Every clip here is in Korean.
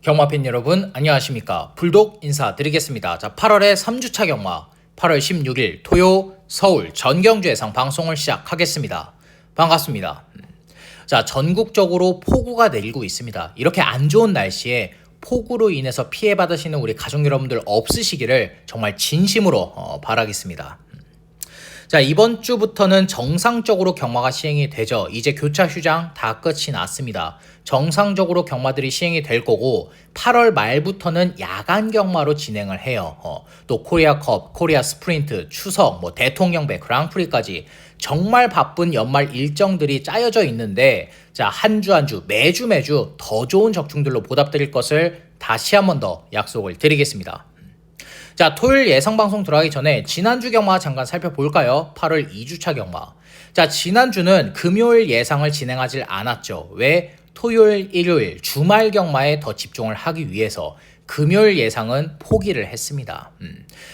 경마팬 여러분 안녕하십니까. 불독 인사드리겠습니다. 자, 8월의 3주차 경마 8월 16일 토요 서울 전경주 예상 방송을 시작하겠습니다. 반갑습니다. 자, 전국적으로 폭우가 내리고 있습니다. 이렇게 안 좋은 날씨에 폭우로 인해서 피해받으시는 우리 가족 여러분들 없으시기를 정말 진심으로 바라겠습니다. 자, 이번 주부터는 정상적으로 경마가 시행이 되죠. 이제 교차 휴장 다 끝이 났습니다. 정상적으로 경마들이 시행이 될 거고 8월 말부터는 야간 경마로 진행을 해요. 또 코리아컵, 코리아 스프린트, 추석, 대통령배, 그랑프리까지 정말 바쁜 연말 일정들이 짜여져 있는데, 자, 한 주 한 주 매주 더 좋은 적중들로 보답드릴 것을 다시 한 번 더 약속을 드리겠습니다. 자, 토요일 예상방송 들어가기 전에 지난주 경마 잠깐 살펴볼까요? 8월 2주차 경마. 자, 지난주는 금요일 예상을 진행하지 않았죠. 왜? 토요일, 일요일, 주말 경마에 더 집중을 하기 위해서 금요일 예상은 포기를 했습니다.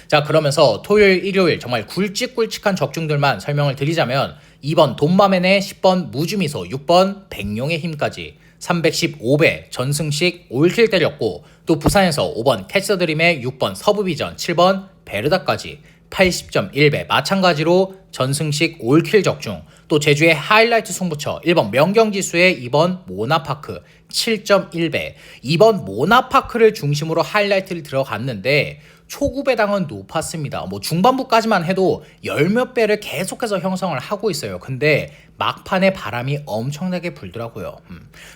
자, 그러면서 토요일, 일요일 정말 굵직굵직한 적중들만 설명을 드리자면 2번 돈마맨의 10번 무주미소, 6번 백룡의 힘까지 315배 전승식 올킬 때렸고, 또 부산에서 5번 캐서드림의 6번 서부비전, 7번 베르다까지 80.1배 마찬가지로 전승식 올킬 적중, 또 제주의 하이라이트 승부처 1번 명경지수의 2번 모나파크 7.1배, 2번 모나파크를 중심으로 하이라이트를 들어갔는데 초구 배당은 높았습니다. 중반부까지만 해도 열 몇 배를 계속해서 형성을 하고 있어요. 근데 막판에 바람이 엄청나게 불더라고요.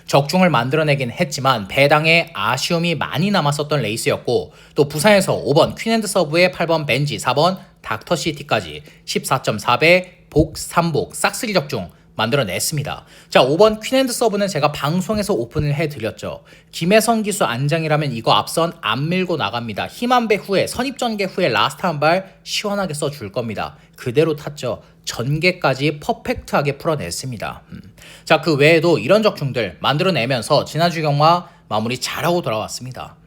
적중을 만들어내긴 했지만 배당에 아쉬움이 많이 남았었던 레이스였고, 또 부산에서 5번 퀸앤드서브의 8번 벤지, 4번 닥터시티까지 14.4배 복 3복 싹쓸이 적중 만들어냈습니다. 자, 5번 퀸앤드서브는 제가 방송에서 오픈을 해드렸죠. 김혜성 기수 안장이라면 이거 앞선 안 밀고 나갑니다. 힘한배 후에 선입전개 후에 라스트 한 발 시원하게 써줄 겁니다. 그대로 탔죠. 전개까지 퍼펙트하게 풀어냈습니다. 자, 그 외에도 이런 적중들 만들어내면서 지난주 경마 마무리 잘하고 돌아왔습니다.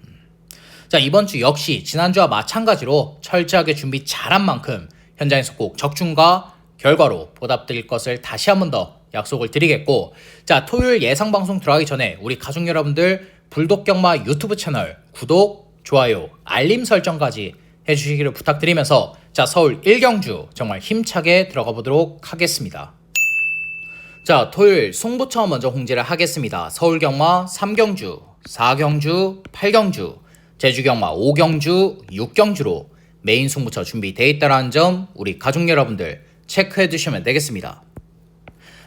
자, 이번 주 역시 지난주와 마찬가지로 철저하게 준비 잘한 만큼 현장에서 꼭 적중과 결과로 보답드릴 것을 다시 한 번 더 약속을 드리겠고, 자, 토요일 예상 방송 들어가기 전에 우리 가족 여러분들 불독경마 유튜브 채널 구독, 좋아요, 알림 설정까지 해주시기를 부탁드리면서, 자, 서울 1경주 정말 힘차게 들어가 보도록 하겠습니다. 자, 토요일 승부처 먼저 공지를 하겠습니다. 서울 경마 3경주, 4경주, 8경주, 제주 경마 5경주, 6경주로 메인 승부처 준비되어 있다는 점 우리 가족 여러분들 체크해 두시면 되겠습니다.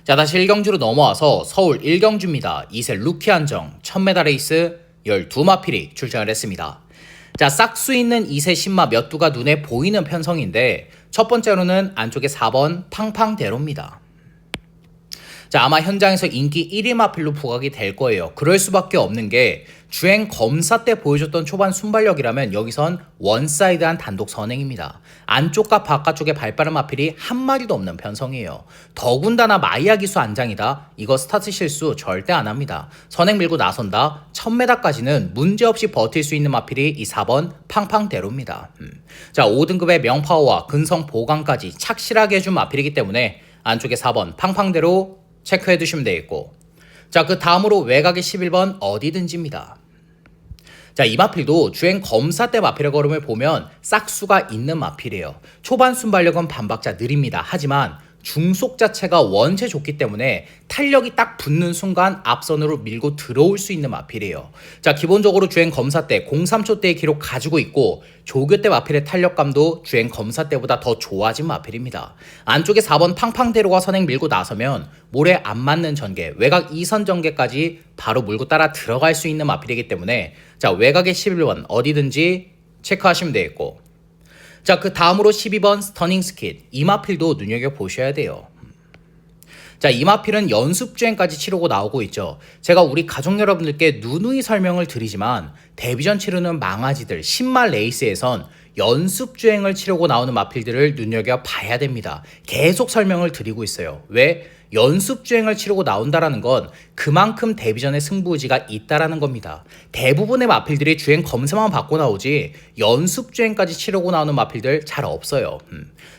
자, 다시 1경주로 넘어와서 서울 1경주입니다. 2세 루키 한정 1000m 레이스 12마필이 출전을 했습니다. 자, 싹수 있는 2세 신마 몇 두가 눈에 보이는 편성인데, 첫 번째로는 안쪽에 4번 팡팡대로입니다. 자, 아마 현장에서 인기 1위 마필로 부각이 될 거예요. 그럴 수밖에 없는 게 주행 검사 때 보여줬던 초반 순발력이라면 여기선 원사이드한 단독 선행입니다. 안쪽과 바깥쪽에 발빠른 마필이 한 마리도 없는 편성이에요. 더군다나 마이야 기수 안장이다. 이거 스타트 실수 절대 안 합니다. 선행 밀고 나선다. 1000m까지는 문제없이 버틸 수 있는 마필이 이 4번 팡팡대로입니다. 자, 5등급의 명파워와 근성 보강까지 착실하게 해준 마필이기 때문에 안쪽에 4번 팡팡대로 체크해 두시면 되겠고, 자, 그 다음으로 외곽의 11번 어디든지입니다. 자, 이 마필도 주행 검사 때 마필의 걸음을 보면 싹수가 있는 마필이에요. 초반 순발력은 반박자 느립니다. 하지만 중속 자체가 원체 좋기 때문에 탄력이 딱 붙는 순간 앞선으로 밀고 들어올 수 있는 마필이에요. 자, 기본적으로 주행 검사 때 03초 대의 기록 가지고 있고, 조교 때 마필의 탄력감도 주행 검사 때보다 더 좋아진 마필입니다. 안쪽에 4번 팡팡대로가 선행 밀고 나서면 모래 안 맞는 전개, 외곽 2선 전개까지 바로 물고 따라 들어갈 수 있는 마필이기 때문에, 자, 외곽의 11번 어디든지 체크하시면 되겠고, 자, 그 다음으로 12번 스터닝 스킷, 이 마필도 눈여겨보셔야 돼요. 자, 이 마필은 연습주행까지 치르고 나오고 있죠. 제가 우리 가족 여러분들께 누누이 설명을 드리지만 데뷔전 치르는 망아지들, 신마 레이스에선 연습주행을 치르고 나오는 마필들을 눈여겨봐야 됩니다. 계속 설명을 드리고 있어요. 왜? 연습 주행을 치르고 나온다라는 건 그만큼 데뷔전에 승부의지가 있다라는 겁니다. 대부분의 마필들이 주행 검사만 받고 나오지 연습 주행까지 치르고 나오는 마필들 잘 없어요.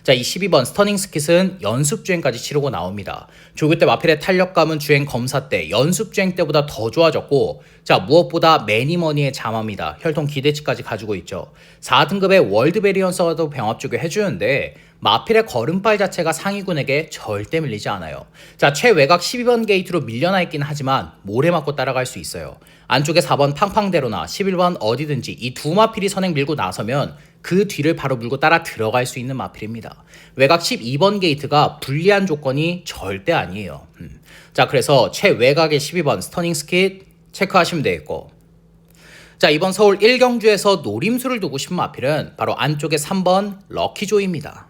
자, 이 12번 스터닝 스킷은 연습 주행까지 치르고 나옵니다. 조교 때 마필의 탄력감은 주행 검사 때, 연습 주행 때보다 더 좋아졌고, 자, 무엇보다 매니머니의 자마입니다. 혈통 기대치까지 가지고 있죠. 4등급의 월드 베리언서도 병합 조교 해주는데 마필의 걸음발 자체가 상위군에게 절대 밀리지 않아요. 자, 최외곽 12번 게이트로 밀려나 있긴 하지만 모래 맞고 따라갈 수 있어요. 안쪽에 4번 팡팡대로나 11번 어디든지 이 두 마필이 선행 밀고 나서면 그 뒤를 바로 물고 따라 들어갈 수 있는 마필입니다. 외곽 12번 게이트가 불리한 조건이 절대 아니에요. 자, 그래서 최외곽의 12번 스터닝 스킷 체크하시면 되겠고, 자, 이번 서울 1경주에서 노림수를 두고 싶은 마필은 바로 안쪽에 3번 럭키조이입니다.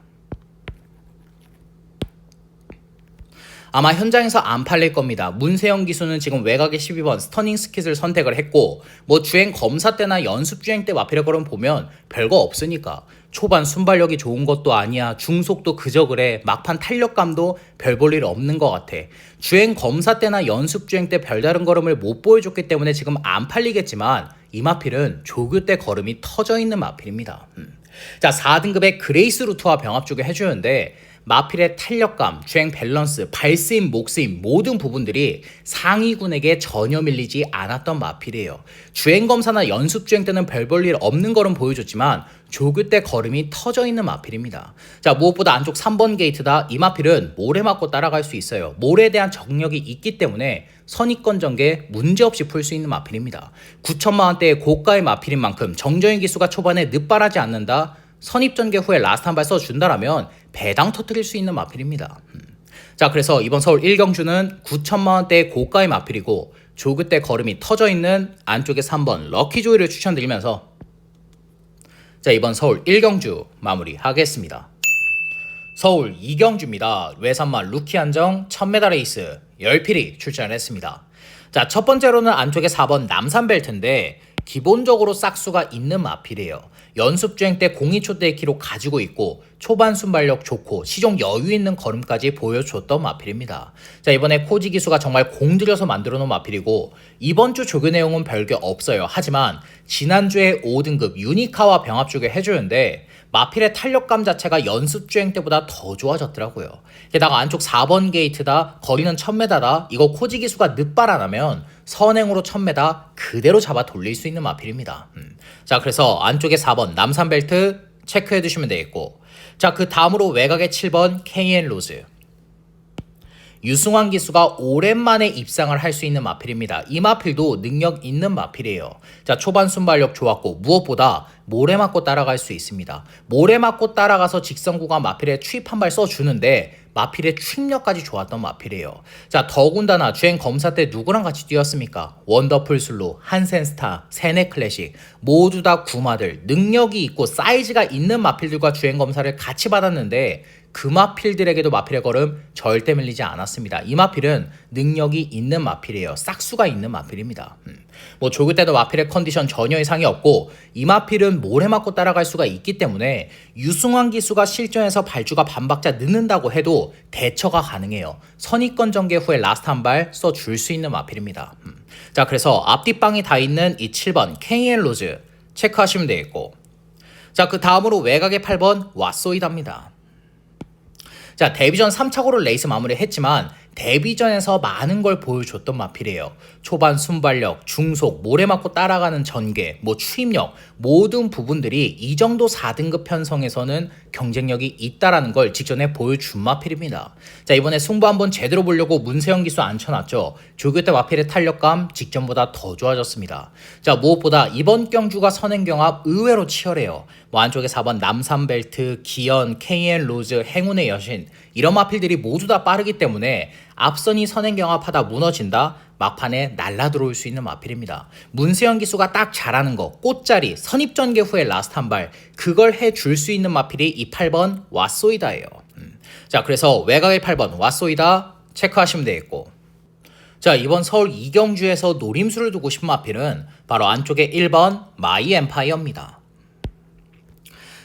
아마 현장에서 안 팔릴 겁니다. 문세영 기수는 지금 외곽의 12번 스터닝 스킷을 선택을 했고, 뭐 주행 검사 때나 연습 주행 때 마필의 걸음 보면 별거 없으니까 초반 순발력이 좋은 것도 아니야, 중속도 그저 그래, 막판 탄력감도 별 볼 일 없는 것 같아. 주행 검사 때나 연습 주행 때 별다른 걸음을 못 보여줬기 때문에 지금 안 팔리겠지만 이 마필은 조교 때 걸음이 터져 있는 마필입니다. 자, 4등급의 그레이스 루트와 병합 조교 해주는데 마필의 탄력감, 주행 밸런스, 발스임, 목스임 모든 부분들이 상위군에게 전혀 밀리지 않았던 마필이에요. 주행 검사나 연습 주행 때는 별 볼 일 없는 걸음 보여줬지만 조교 때 걸음이 터져 있는 마필입니다. 자, 무엇보다 안쪽 3번 게이트다. 이 마필은 모래 맞고 따라갈 수 있어요. 모래에 대한 적력이 있기 때문에 선입권 전개 문제없이 풀 수 있는 마필입니다. 9천만 원대의 고가의 마필인 만큼 정정일 기수가 초반에 늦발하지 않는다. 선입 전개 후에 라스트 한 발 써준다라면 배당 터뜨릴 수 있는 마필입니다. 자, 그래서 이번 서울 1경주는 9천만 원대의 고가의 마필이고 조교 때 걸음이 터져 있는 안쪽에 3번 럭키조이를 추천드리면서 자, 이번 서울 1경주 마무리하겠습니다. 서울 2경주입니다. 외산마 루키 한정 1000m 레이스 10필이 출전을 했습니다. 자, 첫 번째로는 안쪽에 4번 남산벨트인데 기본적으로 싹수가 있는 마필이에요. 연습 주행 때 02초대 기록 가지고 있고 초반 순발력 좋고 시종 여유 있는 걸음까지 보여줬던 마필입니다. 자, 이번에 코지 기수가 정말 공들여서 만들어 놓은 마필이고 이번 주 조교 내용은 별게 없어요. 하지만 지난주에 5등급 유니카와 병합 조교 해주는데 마필의 탄력감 자체가 연습 주행 때보다 더 좋아졌더라고요. 게다가 안쪽 4번 게이트다, 거리는 1000m다, 이거 코지 기수가 늦발 안 하면 선행으로 1000m 그대로 잡아 돌릴 수 있는 마필입니다. 자, 그래서 안쪽에 4번 남산벨트 체크해 두시면 되겠고, 자, 그 다음으로 외곽의 7번 KN 로즈. 유승환 기수가 오랜만에 입상을 할 수 있는 마필입니다. 이 마필도 능력 있는 마필이에요. 자, 초반 순발력 좋았고 무엇보다 모래 맞고 따라갈 수 있습니다. 모래 맞고 따라가서 직선 구간 마필에 추입 한 발 써주는데 마필의 추입력까지 좋았던 마필이에요. 자, 더군다나 주행 검사 때 누구랑 같이 뛰었습니까? 원더풀 슬로, 한센스타, 세네 클래식 모두 다 구마들, 능력이 있고 사이즈가 있는 마필들과 주행 검사를 같이 받았는데 그 마필들에게도 마필의 걸음 절대 밀리지 않았습니다. 이 마필은 능력이 있는 마필이에요. 싹수가 있는 마필입니다. 뭐 조교 때도 마필의 컨디션 전혀 이상이 없고 이 마필은 모래 맞고 따라갈 수가 있기 때문에 유승환 기수가 실전에서 발주가 반박자 늦는다고 해도 대처가 가능해요. 선입권 전개 후에 라스트 한 발 써줄 수 있는 마필입니다. 자, 그래서 앞뒷방이 다 있는 이 7번 KN 로즈 체크하시면 되겠고, 자, 그 다음으로 외곽의 8번 왓소이다입니다. 자, 데뷔전 3차고를 레이스 마무리했지만 데뷔전에서 많은 걸 보여줬던 마필이에요. 초반 순발력, 중속, 모래 맞고 따라가는 전개, 뭐 추입력 모든 부분들이 이 정도 4등급 편성에서는 경쟁력이 있다라는 걸 직전에 보여준 마필입니다. 자, 이번에 승부 한번 제대로 보려고 문세영 기수 앉혀놨죠. 조교 때 마필의 탄력감 직전보다 더 좋아졌습니다. 자, 무엇보다 이번 경주가 선행경합 의외로 치열해요. 뭐 안쪽에 4번 남산벨트, 기현, KN 로즈, 행운의 여신 이런 마필들이 모두 다 빠르기 때문에 앞선이 선행경합하다 무너진다, 막판에 날라 들어올 수 있는 마필입니다. 문세영 기수가 딱 잘하는 거, 꽃자리, 선입전개 후에 라스트 한 발, 그걸 해줄 수 있는 마필이 이 8번 왓소이다예요. 자, 그래서 외곽의 8번 왓소이다 체크하시면 되겠고, 자, 이번 서울 2경주에서 노림수를 두고 싶은 마필은 바로 안쪽에 1번 마이 엠파이어입니다.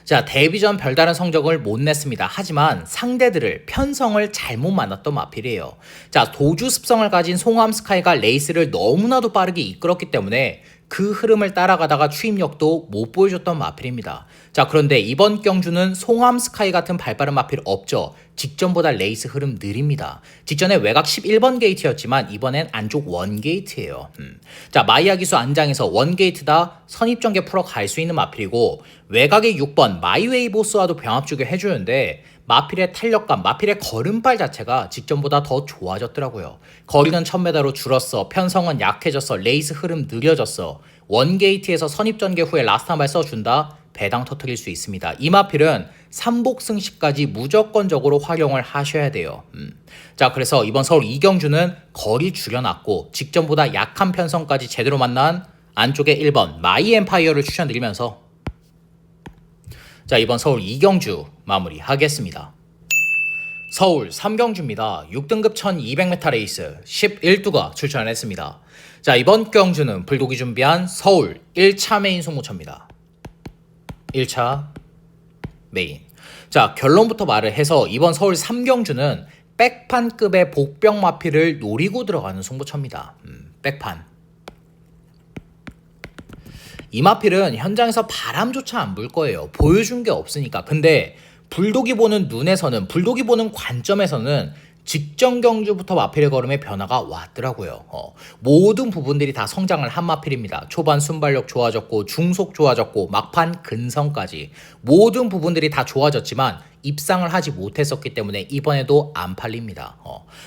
자, 데뷔전 별다른 성적을 못 냈습니다. 하지만 상대들을 편성을 잘못 만났던 마필이에요. 자, 도주 습성을 가진 송암 스카이가 레이스를 너무나도 빠르게 이끌었기 때문에 그 흐름을 따라가다가 추임력도 못 보여줬던 마필입니다. 자, 그런데 이번 경주는 송암 스카이 같은 발빠른 마필 없죠. 직전보다 레이스 흐름 느립니다. 직전에 외곽 11번 게이트였지만 이번엔 안쪽 1게이트예요. 자, 마이야 기수 안장에서 1게이트다 선입전개 풀어 갈 수 있는 마필이고 외곽의 6번 마이웨이 보스와도 병합주게 해주는데 마필의 탄력감, 마필의 걸음발 자체가 직전보다 더 좋아졌더라고요. 거리는 1000m로 줄었어. 편성은 약해졌어. 레이스 흐름 느려졌어. 1게이트에서 선입전개 후에 라스트 한 발 써준다. 배당 터뜨릴 수 있습니다. 이 마필은 삼복승시까지 무조건적으로 활용을 하셔야 돼요. 자, 그래서 이번 서울 이경주는 거리 줄여놨고 직전보다 약한 편성까지 제대로 만난 안쪽에 1번 마이 엠파이어를 추천드리면서 자, 이번 서울 이경주 마무리하겠습니다. 서울 3경주입니다. 6등급 1200m 레이스 11두가 출전을 했습니다. 자, 이번 경주는 불독이 준비한 서울 1차 메인 승무처입니다. 1차 메인. 자, 결론부터 말을 해서 이번 서울 3경주는 백판급의 복병 마필을 노리고 들어가는 승부처입니다. 백판. 이 마필은 현장에서 바람조차 안 불 거예요. 보여준 게 없으니까. 근데 불독이 보는 눈에서는, 불독이 보는 관점에서는 직전 경주부터 마필의 걸음에 변화가 왔더라고요. 모든 부분들이 다 성장을 한 마필입니다. 초반 순발력 좋아졌고 중속 좋아졌고 막판 근성까지 모든 부분들이 다 좋아졌지만 입상을 하지 못했었기 때문에 이번에도 안 팔립니다.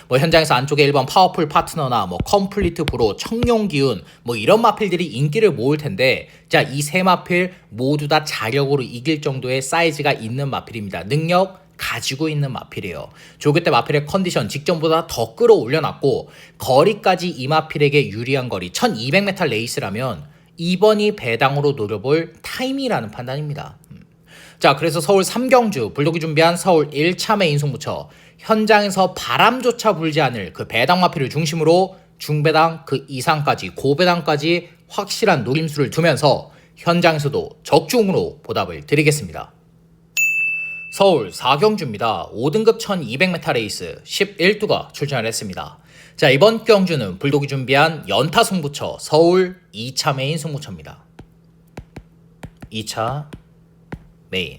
뭐 현장에서 안쪽에 1번 파워풀 파트너나 뭐 컴플리트 브로, 청룡기운 뭐 이런 마필들이 인기를 모을 텐데 자, 이 세 마필 모두 다 자력으로 이길 정도의 사이즈가 있는 마필입니다. 능력 가지고 있는 마필이에요. 조교 때 마필의 컨디션 직전보다 더 끌어올려놨고 거리까지 이 마필에게 유리한 거리 1200m 레이스라면 이번이 배당으로 노려볼 타임이라는 판단입니다. 자, 그래서 서울 3경주 불독이 준비한 서울 1차 메인 승부처 현장에서 바람조차 불지 않을 그 배당 마필을 중심으로 중배당 그 이상까지 고배당까지 확실한 노림수를 두면서 현장에서도 적중으로 보답을 드리겠습니다. 서울 4경주입니다. 5등급 1200m 레이스 11두가 출전을 했습니다. 자, 이번 경주는 불독이 준비한 연타 승부처 서울 2차 메인 승부처입니다. 2차 메인.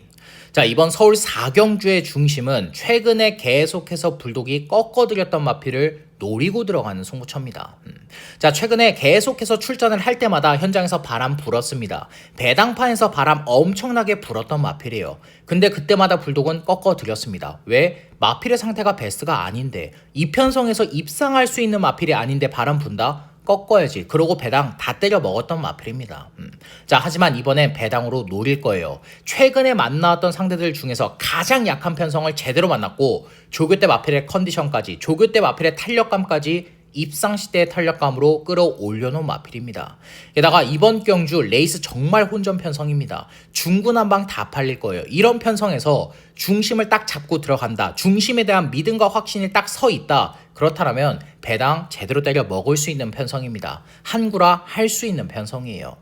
자, 이번 서울 4경주의 중심은 최근에 계속해서 불독이 꺾어들였던 마필을 노리고 들어가는 승부처입니다. 자, 최근에 계속해서 출전을 할 때마다 현장에서 바람 불었습니다. 배당판에서 바람 엄청나게 불었던 마필이에요. 근데 그때마다 불독은 꺾어들였습니다. 왜? 마필의 상태가 베스트가 아닌데 이 편성에서 입상할 수 있는 마필이 아닌데 바람 분다? 꺾어야지. 그러고 배당 다 때려 먹었던 마필입니다. 자, 하지만 이번엔 배당으로 노릴 거예요. 최근에 만나왔던 상대들 중에서 가장 약한 편성을 제대로 만났고 조교 때 마필의 컨디션까지, 조교 때 마필의 탄력감까지 입상 시대의 탄력감으로 끌어올려놓은 마필입니다. 게다가 이번 경주 레이스 정말 혼전 편성입니다. 중구난방 다 팔릴 거예요. 이런 편성에서 중심을 딱 잡고 들어간다. 중심에 대한 믿음과 확신이 딱 서 있다. 그렇다면 배당 제대로 때려 먹을 수 있는 편성입니다. 한구라 할 수 있는 편성이에요.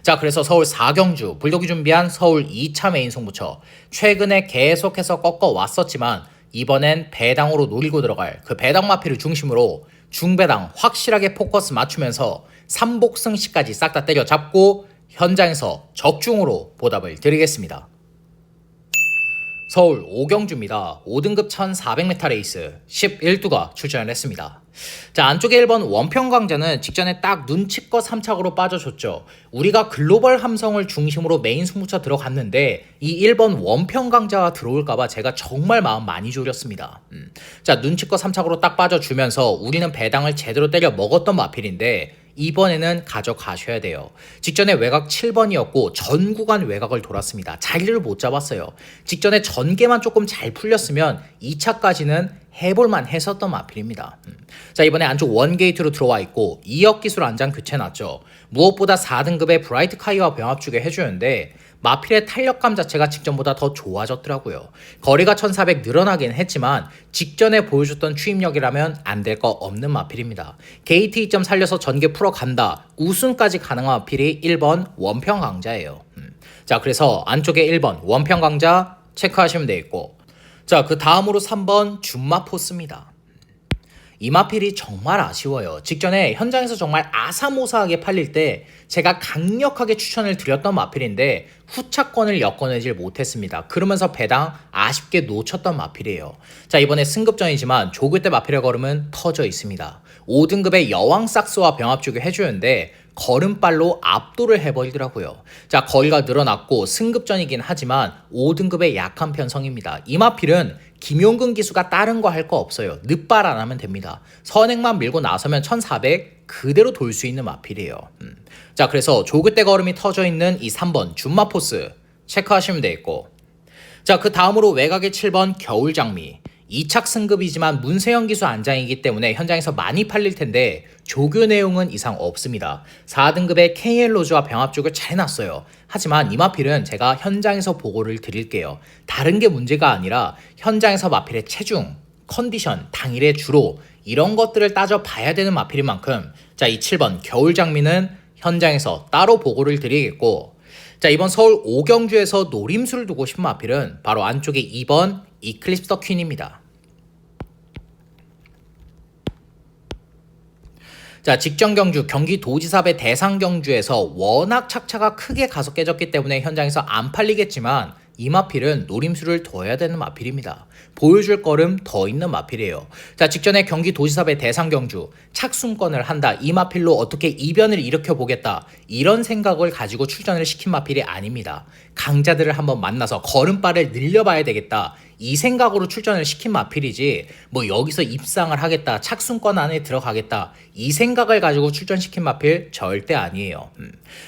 자, 그래서 서울 4경주 불독이 준비한 서울 2차 메인 승부처 최근에 계속해서 꺾어왔었지만 이번엔 배당으로 노리고 들어갈 그 배당 마필을 중심으로 중배당 확실하게 포커스 맞추면서 삼복승시까지 싹 다 때려잡고 현장에서 적중으로 보답을 드리겠습니다. 서울 5경주입니다. 5등급 1400m 레이스 11두가 출전을 했습니다. 자, 안쪽에 1번 원평강자는 직전에 딱 눈치껏 3착으로 빠져줬죠. 우리가 글로벌 함성을 중심으로 메인 승부처 들어갔는데 이 1번 원평강자가 들어올까봐 제가 정말 마음 많이 졸였습니다. 자, 눈치껏 3착으로 딱 빠져주면서 우리는 배당을 제대로 때려 먹었던 마필인데 이번에는 가져가셔야 돼요. 직전에 외곽 7번이었고 전 구간 외곽을 돌았습니다. 자리를 못 잡았어요. 직전에 전개만 조금 잘 풀렸으면 2차까지는 해볼만 했었던 마필입니다. 자, 이번에 안쪽 1게이트로 들어와 있고 2역 기술 안장 교체놨죠. 무엇보다 4등급의 브라이트 카이와 병합 주게 해주는데 마필의 탄력감 자체가 직전보다 더 좋아졌더라고요. 거리가 1400 늘어나긴 했지만 직전에 보여줬던 추임력이라면 안 될 거 없는 마필입니다. 게이트 2점 살려서 전개 풀어간다. 우승까지 가능한 마필이 1번 원평 강자예요. 자, 그래서 안쪽에 1번 원평 강자 체크하시면 되겠고, 자, 그 다음으로 3번 준마포스입니다. 이 마필이 정말 아쉬워요. 직전에 현장에서 정말 아사모사하게 팔릴 때 제가 강력하게 추천을 드렸던 마필인데 후차권을 엮어내질 못했습니다. 그러면서 배당 아쉽게 놓쳤던 마필이에요. 자, 이번에 승급전이지만 조교 때 마필의 걸음은 터져 있습니다. 5등급의 여왕 삭스와 병합주교 해주는데 걸음발로 압도를 해버리더라고요. 자, 거리가 늘어났고 승급전이긴 하지만 5등급의 약한 편성입니다. 이 마필은 김용근 기수가 다른 거 할 거 없어요. 늦발 안 하면 됩니다. 선행만 밀고 나서면 1400 그대로 돌 수 있는 마필이에요. 자, 그래서 조교 때 걸음이 터져 있는 이 3번 준마포스 체크하시면 되겠고, 자, 그 다음으로 외곽의 7번 겨울장미. 2착 승급이지만 문세영 기수 안장이기 때문에 현장에서 많이 팔릴 텐데 조교 내용은 이상 없습니다. 4등급의 KL로즈와 병합 쪽을 잘 해놨어요. 하지만 이 마필은 제가 현장에서 보고를 드릴게요. 다른 게 문제가 아니라 현장에서 마필의 체중, 컨디션, 당일의 주로 이런 것들을 따져봐야 되는 마필인 만큼, 자, 이 7번 겨울장미는 현장에서 따로 보고를 드리겠고, 자, 이번 서울 오경주에서 노림수를 두고 싶은 마필은 바로 안쪽에 2번 이클립스 더 퀸입니다. 자, 직전 경주 경기도지사배 대상 경주에서 워낙 착차가 크게 가서 깨졌기 때문에 현장에서 안 팔리겠지만 이 마필은 노림수를 둬야 되는 마필입니다. 보여줄 걸음 더 있는 마필이에요. 자, 직전에 경기도지사배 대상 경주 착순권을 한다, 이 마필로 어떻게 이변을 일으켜보겠다, 이런 생각을 가지고 출전을 시킨 마필이 아닙니다. 강자들을 한번 만나서 걸음발을 늘려봐야 되겠다, 이 생각으로 출전을 시킨 마필이지 뭐 여기서 입상을 하겠다, 착순권 안에 들어가겠다, 이 생각을 가지고 출전시킨 마필 절대 아니에요.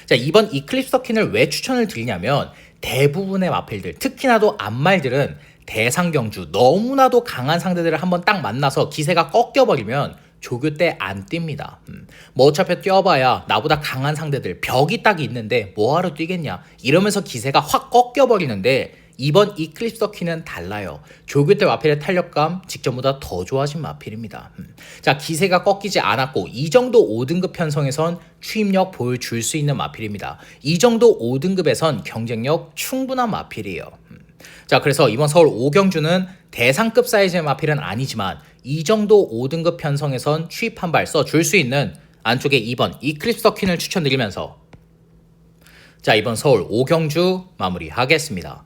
자, 이번 이클립스 더 퀸을 왜 추천을 드리냐면 대부분의 마필들, 특히나도 안말들은 대상 경주 너무나도 강한 상대들을 한번 딱 만나서 기세가 꺾여버리면 조교 때 안 뜁니다. 뭐 어차피 뛰어봐야 나보다 강한 상대들 벽이 딱 있는데 뭐하러 뛰겠냐 이러면서 기세가 확 꺾여버리는데, 이번 이클립스 더 퀸은 달라요. 조교 때 마필의 탄력감 직전보다 더 좋아진 마필입니다. 자, 기세가 꺾이지 않았고 이 정도 5등급 편성에선 추임력 보여줄 수 있는 마필입니다. 이 정도 5등급에선 경쟁력 충분한 마필이에요. 자, 그래서 이번 서울 오경주는 대상급 사이즈의 마필은 아니지만 이 정도 5등급 편성에선 추입 한 발 써줄 수 있는 안쪽에 2번 이클립스 더 퀸을 추천드리면서, 자, 이번 서울 오경주 마무리하겠습니다.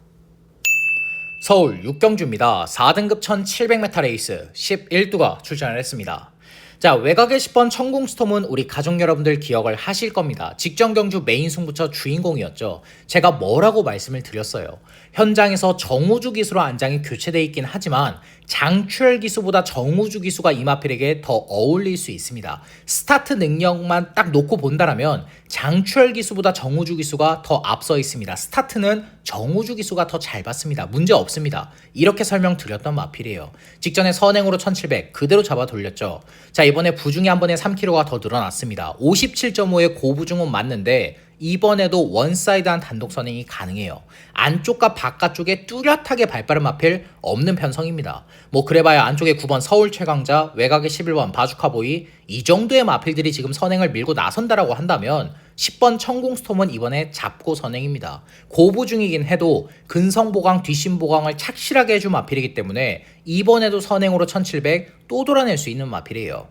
서울 6경주입니다. 4등급 1700m 레이스 11두가 출전을 했습니다. 자, 외곽의 10번 천공스톰은 우리 가족 여러분들 기억을 하실 겁니다. 직전 경주 메인 승부처 주인공이었죠. 제가 뭐라고 말씀을 드렸어요. 현장에서 정우주 기수로 안장이 교체되어 있긴 하지만 장추열 기수보다 정우주 기수가 이 마필에게 더 어울릴 수 있습니다. 스타트 능력만 딱 놓고 본다라면 장추열 기수보다 정우주 기수가 더 앞서 있습니다. 스타트는 정우주 기수가 더 잘 봤습니다. 문제 없습니다. 이렇게 설명드렸던 마필이에요. 직전에 선행으로 1700 그대로 잡아 돌렸죠. 자, 이번에 부중이 한 번에 3kg가 더 늘어났습니다. 57.5의 고부중은 맞는데 이번에도 원사이드한 단독 선행이 가능해요. 안쪽과 바깥쪽에 뚜렷하게 발빠른 마필 없는 편성입니다. 뭐 그래봐야 안쪽에 9번 서울 최강자, 외곽에 11번 바주카보이, 이 정도의 마필들이 지금 선행을 밀고 나선다라고 한다면 10번 천공스톰은 이번에 잡고 선행입니다. 고부중이긴 해도 근성보강, 뒷심보강을 착실하게 해준 마필이기 때문에 이번에도 선행으로 1700 또 돌아낼 수 있는 마필이에요.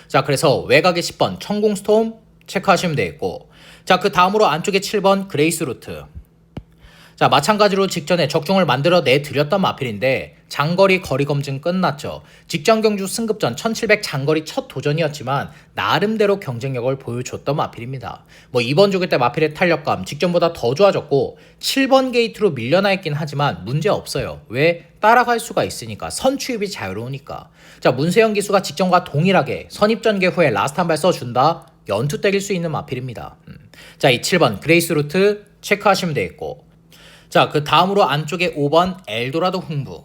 자, 그래서 외곽에 10번 천공스톰 체크하시면 되겠고, 자, 그 다음으로 안쪽에 7번 그레이스 루트. 자, 마찬가지로 직전에 적중을 만들어 내드렸던 마필인데 장거리 거리 검증 끝났죠. 직전 경주 승급전 1700 장거리 첫 도전이었지만 나름대로 경쟁력을 보여줬던 마필입니다. 뭐 이번 조교 때 마필의 탄력감 직전보다 더 좋아졌고 7번 게이트로 밀려나 있긴 하지만 문제 없어요. 왜? 따라갈 수가 있으니까, 선추입이 자유로우니까. 자, 문세영 기수가 직전과 동일하게 선입전개 후에 라스트 한 발 써준다, 연투 때릴 수 있는 마필입니다. 자, 이 7번 그레이스 루트 체크하시면 되겠고, 자, 그 다음으로 안쪽에 5번 엘도라도 흥부.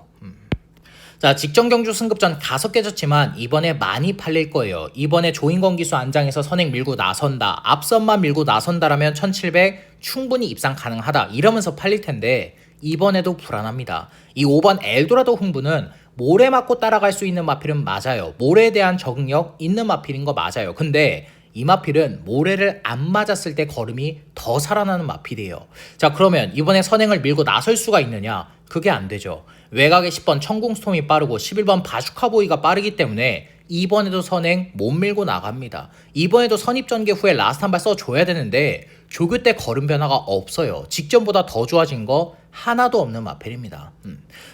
자, 직전 경주 승급전 가서 깨졌지만 이번에 많이 팔릴 거예요. 이번에 조인권 기수 안장에서 선행 밀고 나선다, 앞선만 밀고 나선다라면 1700 충분히 입상 가능하다 이러면서 팔릴 텐데 이번에도 불안합니다. 이 5번 엘도라도 흥부는 모래 맞고 따라갈 수 있는 마필은 맞아요. 모래에 대한 적응력 있는 마필인 거 맞아요. 근데 이 마필은 모래를 안 맞았을 때 걸음이 더 살아나는 마필이에요. 자, 그러면 이번에 선행을 밀고 나설 수가 있느냐? 그게 안 되죠. 외곽의 10번 천궁스톰이 빠르고 11번 바주카보이가 빠르기 때문에 이번에도 선행 못 밀고 나갑니다. 이번에도 선입전개 후에 라스트 한 발 써줘야 되는데 조교 때 걸음 변화가 없어요. 직전보다 더 좋아진 거 하나도 없는 마필입니다.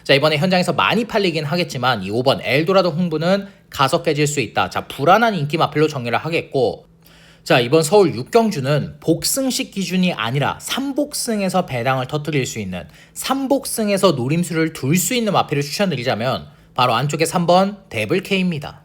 자, 이번에 현장에서 많이 팔리긴 하겠지만 이 5번 엘도라도 흥부는 가서 깨질 수 있다. 자, 불안한 인기 마필로 정리를 하겠고, 자, 이번 서울 6경주는 복승식 기준이 아니라 3복승에서 배당을 터뜨릴 수 있는 3복승에서 노림수를 둘 수 있는 마필을 추천드리자면 바로 안쪽에 3번 데블K입니다.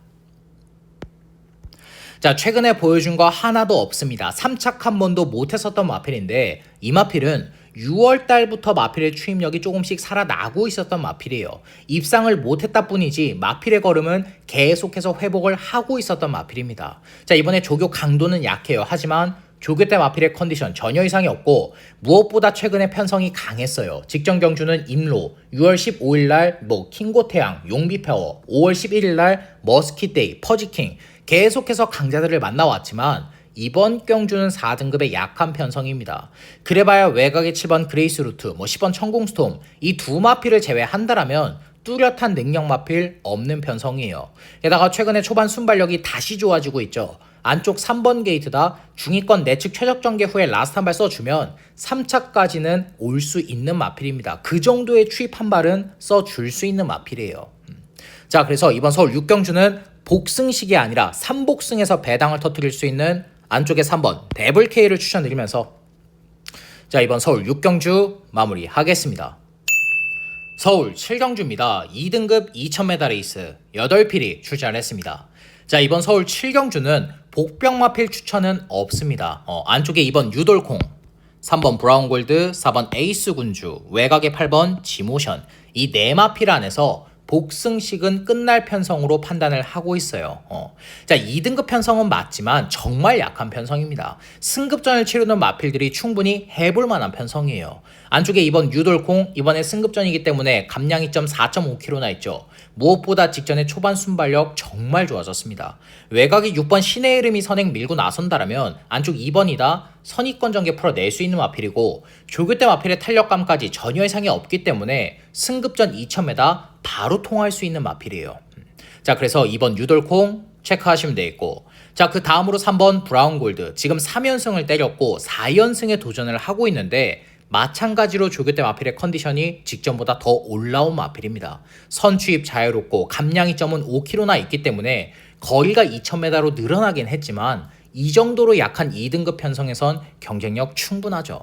자, 최근에 보여준 거 하나도 없습니다. 3착 한 번도 못했었던 마필인데 이 마필은 6월 달부터 마필의 추임력이 조금씩 살아나고 있었던 마필이에요. 입상을 못했다 뿐이지 마필의 걸음은 계속해서 회복을 하고 있었던 마필입니다. 자, 이번에 조교 강도는 약해요. 하지만 조교 때 마필의 컨디션 전혀 이상이 없고 무엇보다 최근에 편성이 강했어요. 직전 경주는 임로, 6월 15일 날 킹고태양, 용비페어, 5월 11일 날 머스킷데이, 퍼지킹 계속해서 강자들을 만나왔지만 이번 경주는 4등급의 약한 편성입니다. 그래봐야 외곽의 7번 그레이스 루트, 10번 천궁스톰 이 두 마필을 제외한다라면 뚜렷한 능력 마필 없는 편성이에요. 게다가 최근에 초반 순발력이 다시 좋아지고 있죠. 안쪽 3번 게이트다 중위권 내측 최적 전개 후에 라스트 한 발 써주면 3차까지는 올 수 있는 마필입니다. 그 정도의 추입 한 발은 써줄 수 있는 마필이에요. 자, 그래서 이번 서울 6경주는 복승식이 아니라 3복승에서 배당을 터뜨릴 수 있는 안쪽에 3번 데블K를 추천드리면서 자, 이번 서울 6경주 마무리하겠습니다. 서울 7경주입니다. 2등급 2000m 레이스 8필이 출전을 했습니다. 자, 이번 서울 7경주는 복병마필 추천은 없습니다. 안쪽에 2번 유돌콩, 3번 브라운골드, 4번 에이스군주, 외곽에 8번 지모션 이 네 마필 안에서 복승식은 끝날 편성으로 판단을 하고 있어요. 자, 2등급 편성은 맞지만 정말 약한 편성입니다. 승급전을 치르는 마필들이 충분히 해볼 만한 편성이에요. 안쪽에 이번 유돌콩, 이번에 승급전이기 때문에 감량이점 4.5kg나 있죠. 무엇보다 직전에 초반 순발력 정말 좋아졌습니다. 외곽이 6번 신의 이름이 선행 밀고 나선다라면 안쪽 2번이다 선입권 전개 풀어낼 수 있는 마필이고 조교 때 마필의 탄력감까지 전혀 이상이 없기 때문에 승급전 2000m 바로 통할 수 있는 마필이에요. 자, 그래서 2번 유돌콩 체크하시면 되겠고, 자, 그 다음으로 3번 브라운골드 지금 3연승을 때렸고 4연승에 도전을 하고 있는데 마찬가지로 조교 때 마필의 컨디션이 직전보다 더 올라온 마필입니다. 선취입 자유롭고 감량이 점은 5kg나 있기 때문에 거리가 2000m로 늘어나긴 했지만 이 정도로 약한 2등급 편성에선 경쟁력 충분하죠.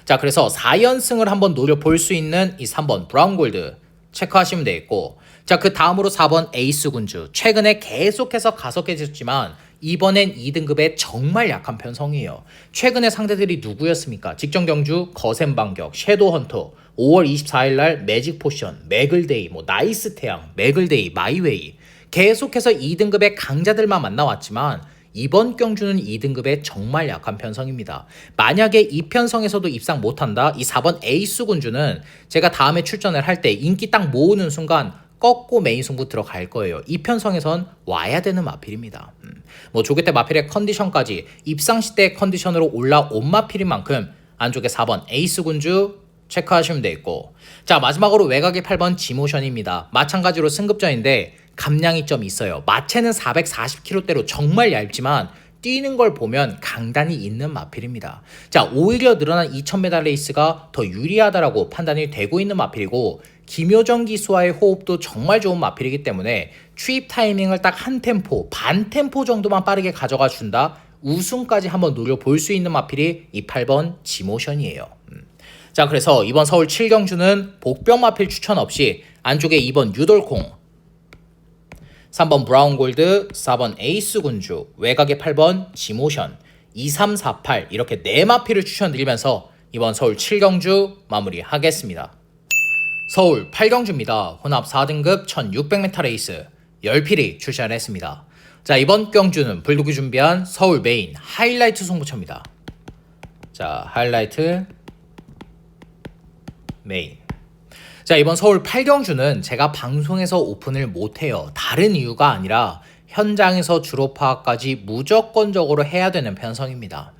자, 그래서 4연승을 한번 노려볼 수 있는 이 3번 브라운골드 체크하시면 되겠고, 자, 그 다음으로 4번 에이스군주 최근에 계속해서 가속해졌지만 이번엔 2등급의 정말 약한 편성이에요. 최근에 상대들이 누구였습니까? 직전 경주 거센반격, 섀도우헌터, 5월 24일 날 매직포션, 매글데이, 나이스 태양, 매글데이, 마이웨이 계속해서 2등급의 강자들만 만나왔지만 이번 경주는 2등급의 정말 약한 편성입니다. 만약에 이 편성에서도 입상 못한다, 이 4번 에이스군주는 제가 다음에 출전을 할 때 인기 딱 모으는 순간 꺾고 메인 승부 들어갈 거예요. 이 편성에선 와야 되는 마필입니다. 조교 때 마필의 컨디션까지 입상 시대의 컨디션으로 올라온 마필인 만큼 안쪽에 4번 에이스군주 체크하시면 되겠고, 자, 마지막으로 외곽의 8번 지모션입니다. 마찬가지로 승급전인데 감량이 좀 있어요. 마체는 440kg대로 정말 얇지만 뛰는 걸 보면 강단이 있는 마필입니다. 자, 오히려 늘어난 2000m 레이스가 더 유리하다라고 판단이 되고 있는 마필이고 김효정 기수와의 호흡도 정말 좋은 마필이기 때문에 추입 타이밍을 딱 한 템포, 반 템포 정도만 빠르게 가져가 준다. 우승까지 한번 노려볼 수 있는 마필이 이 8번 지모션이에요. 자, 그래서 이번 서울 7경주는 복병 마필 추천 없이 안쪽에 2번 유돌콩, 3번 브라운골드, 4번 에이스군주, 외곽에 8번 지모션, 2, 3, 4, 8 이렇게 4마필을 추천드리면서 이번 서울 7경주 마무리하겠습니다. 서울 8경주입니다. 혼합 4등급 1600m 레이스 10필이 출시를 했습니다. 자, 이번 경주는 불독이 준비한 서울 메인 하이라이트 승부처입니다. 자, 하이라이트 메인. 자, 이번 서울 8경주는 제가 방송에서 오픈을 못해요. 다른 이유가 아니라 현장에서 주로 파악까지 무조건적으로 해야 되는 편성입니다.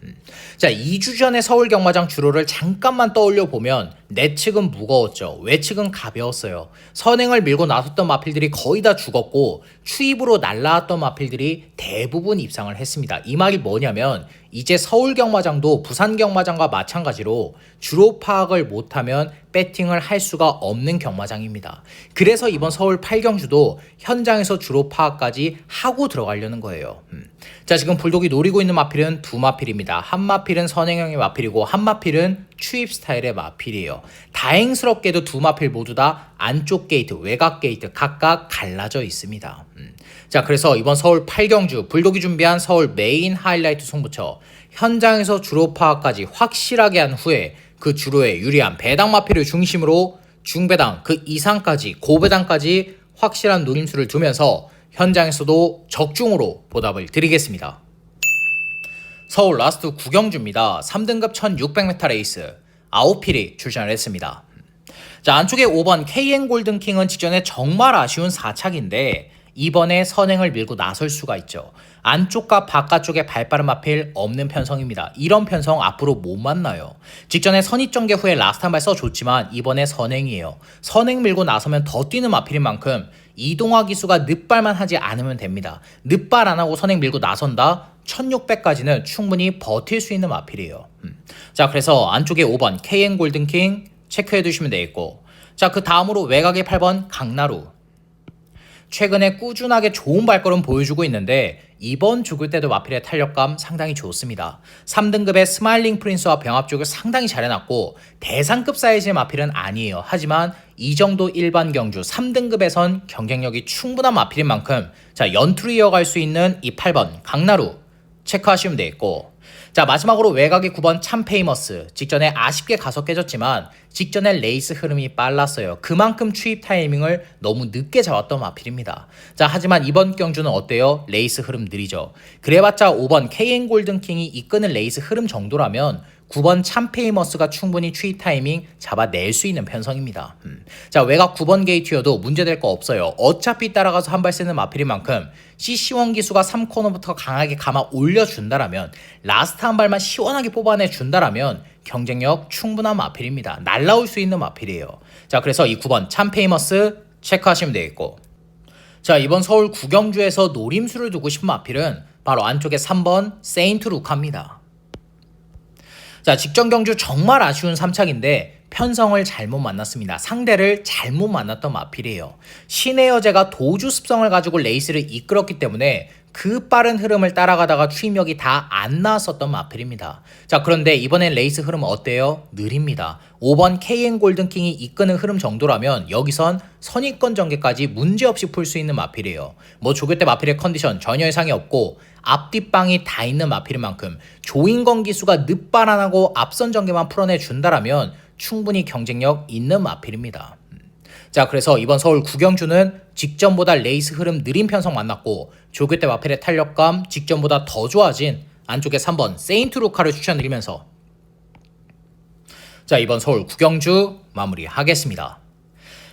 자, 2주 전에 서울 경마장 주로를 잠깐만 떠올려 보면 내측은 무거웠죠. 외측은 가벼웠어요. 선행을 밀고 나섰던 마필들이 거의 다 죽었고 추입으로 날라왔던 마필들이 대부분 입상을 했습니다. 이 말이 뭐냐면 이제 서울 경마장도 부산 경마장과 마찬가지로 주로 파악을 못하면 배팅을 할 수가 없는 경마장입니다. 그래서 이번 서울 8경주도 현장에서 주로 파악까지 하고 들어가려는 거예요. 자, 지금 불독이 노리고 있는 마필은 두 마필입니다. 한 마필은 선행형의 마필이고 한 마필은 추입 스타일의 마필이에요. 다행스럽게도 두 마필 모두 다 안쪽 게이트, 외곽 게이트 각각 갈라져 있습니다. 자, 그래서 이번 서울 8경주 불독이 준비한 서울 메인 하이라이트 승부처 현장에서 주로 파악까지 확실하게 한 후에 그 주로에 유리한 배당 마필을 중심으로 중배당 그 이상까지 고배당까지 확실한 노림수를 두면서 현장에서도 적중으로 보답을 드리겠습니다. 서울 라스트 9경주입니다. 3등급 1600m 레이스 9필이 출전을 했습니다. 자, 안쪽에 5번 KN 골든킹은 직전에 정말 아쉬운 4착인데 이번에 선행을 밀고 나설 수가 있죠. 안쪽과 바깥쪽에 발빠른 마필 없는 편성입니다. 이런 편성 앞으로 못 만나요. 직전에 선입전개 후에 라스트 한 발 써줬지만 이번에 선행이에요. 선행 밀고 나서면 더 뛰는 마필인 만큼 이동화 기수가 늦발만 하지 않으면 됩니다. 늦발 안 하고 선행 밀고 나선다? 1600까지는 충분히 버틸 수 있는 마필이에요. 자, 그래서 안쪽에 5번 KN 골든킹 체크해 두시면 되겠고, 자, 그 다음으로 외곽에 8번 강나루. 최근에 꾸준하게 좋은 발걸음 보여주고 있는데 이번 죽을 때도 마필의 탄력감 상당히 좋습니다. 3등급의 스마일링 프린스와 병합 쪽을 상당히 잘 해놨고 대상급 사이즈의 마필은 아니에요. 하지만 이 정도 일반 경주 3등급에선 경쟁력이 충분한 마필인 만큼 자, 연투를 이어갈 수 있는 이 8번 강나루 체크하시면 되겠고, 자, 마지막으로 외곽의 9번 참페이머스. 직전에 아쉽게 가서 깨졌지만 직전에 레이스 흐름이 빨랐어요. 그만큼 추입 타이밍을 너무 늦게 잡았던 마필입니다. 자, 하지만 이번 경주는 어때요? 레이스 흐름 느리죠. 그래봤자 5번 KN 골든킹이 이끄는 레이스 흐름 정도라면 9번 참페이머스가 충분히 추입 타이밍 잡아낼 수 있는 편성입니다. 자, 외곽 9번 게이트여도 문제될 거 없어요. 어차피 따라가서 한 발 쓰는 마필인 만큼 CC1 기수가 3코너부터 강하게 감아 올려준다라면 라스트 한 발만 시원하게 뽑아내준다라면 경쟁력 충분한 마필입니다. 날라올 수 있는 마필이에요. 자, 그래서 이 9번 참페이머스 체크하시면 되겠고, 자, 이번 서울 9경주에서 노림수를 두고 싶은 마필은 바로 안쪽에 3번 세인트 루카입니다. 자, 직전 경주 정말 아쉬운 3착인데 편성을 잘못 만났습니다. 상대를 잘못 만났던 마필이에요. 신의 여제가 도주 습성을 가지고 레이스를 이끌었기 때문에 그 빠른 흐름을 따라가다가 추임력이 다 안 나왔었던 마필입니다. 자, 그런데 이번엔 레이스 흐름은 어때요? 느립니다. 5번 KN 골든킹이 이끄는 흐름 정도라면 여기선 선입권 전개까지 문제없이 풀 수 있는 마필이에요. 뭐 조교 때 마필의 컨디션 전혀 이상이 없고 앞뒷방이 다 있는 마필인 만큼 조인건 기수가 늦발 안 하고 앞선 전개만 풀어내 준다라면 충분히 경쟁력 있는 마필입니다. 자, 그래서 이번 서울 9경주는 직전보다 레이스 흐름 느린 편성 만났고 조교 때 마필의 탄력감 직전보다 더 좋아진 안쪽에 3번 세인트 루카를 추천드리면서 자, 이번 서울 9경주 마무리하겠습니다.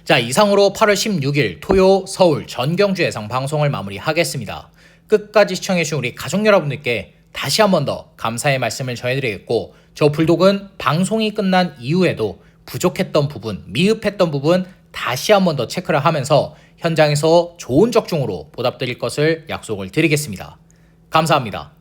자, 이상으로 8월 16일 토요 서울 전경주 예상 방송을 마무리하겠습니다. 끝까지 시청해주신 우리 가족 여러분들께 다시 한 번 더 감사의 말씀을 전해드리겠고, 저 불독은 방송이 끝난 이후에도 부족했던 부분, 미흡했던 부분 다시 한 번 더 체크를 하면서 현장에서 좋은 적중으로 보답드릴 것을 약속을 드리겠습니다. 감사합니다.